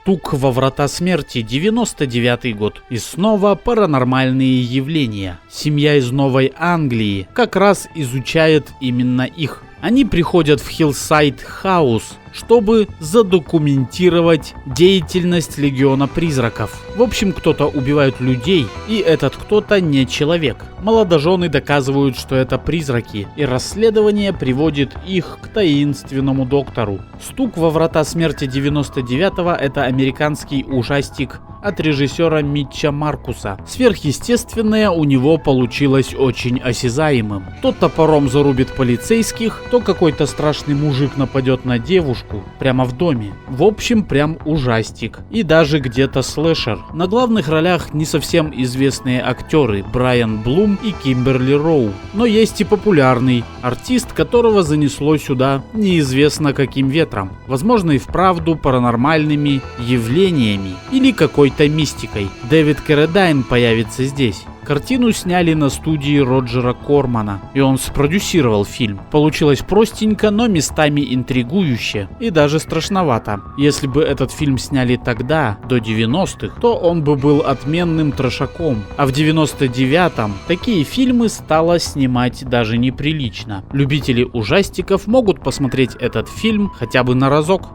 Стук во врата смерти, 99-й год. И снова паранормальные явления. Семья из Новой Англии как раз изучает именно их. Они приходят в Хиллсайд Хаус, чтобы задокументировать деятельность Легиона Призраков. В общем, кто-то убивает людей, и этот кто-то не человек. Молодожены доказывают, что это призраки, и расследование приводит их к таинственному доктору. «Стук во врата смерти» 99-го — это американский ужастик от режиссера Митча Маркуса. Сверхъестественное у него получилось очень осязаемым. То топором зарубит полицейских, то какой-то страшный мужик нападет на девушку прямо в доме. В общем, прям ужастик. И даже где-то слэшер. На главных ролях не совсем известные актеры Брайан Блум и Кимберли Роу. Но есть и популярный артист, которого занесло сюда неизвестно каким ветром. Возможно, и вправду паранормальными явлениями или какой-то мистикой. Дэвид Каррадайн появится здесь. Картину сняли на студии Роджера Кормана, и он спродюсировал фильм. Получилось простенько, но местами интригующе и даже страшновато. Если бы этот фильм сняли тогда, до 90-х, то он бы был отменным трешаком. А в 99-м такие фильмы стало снимать даже неприлично. Любители ужастиков могут посмотреть этот фильм хотя бы на разок.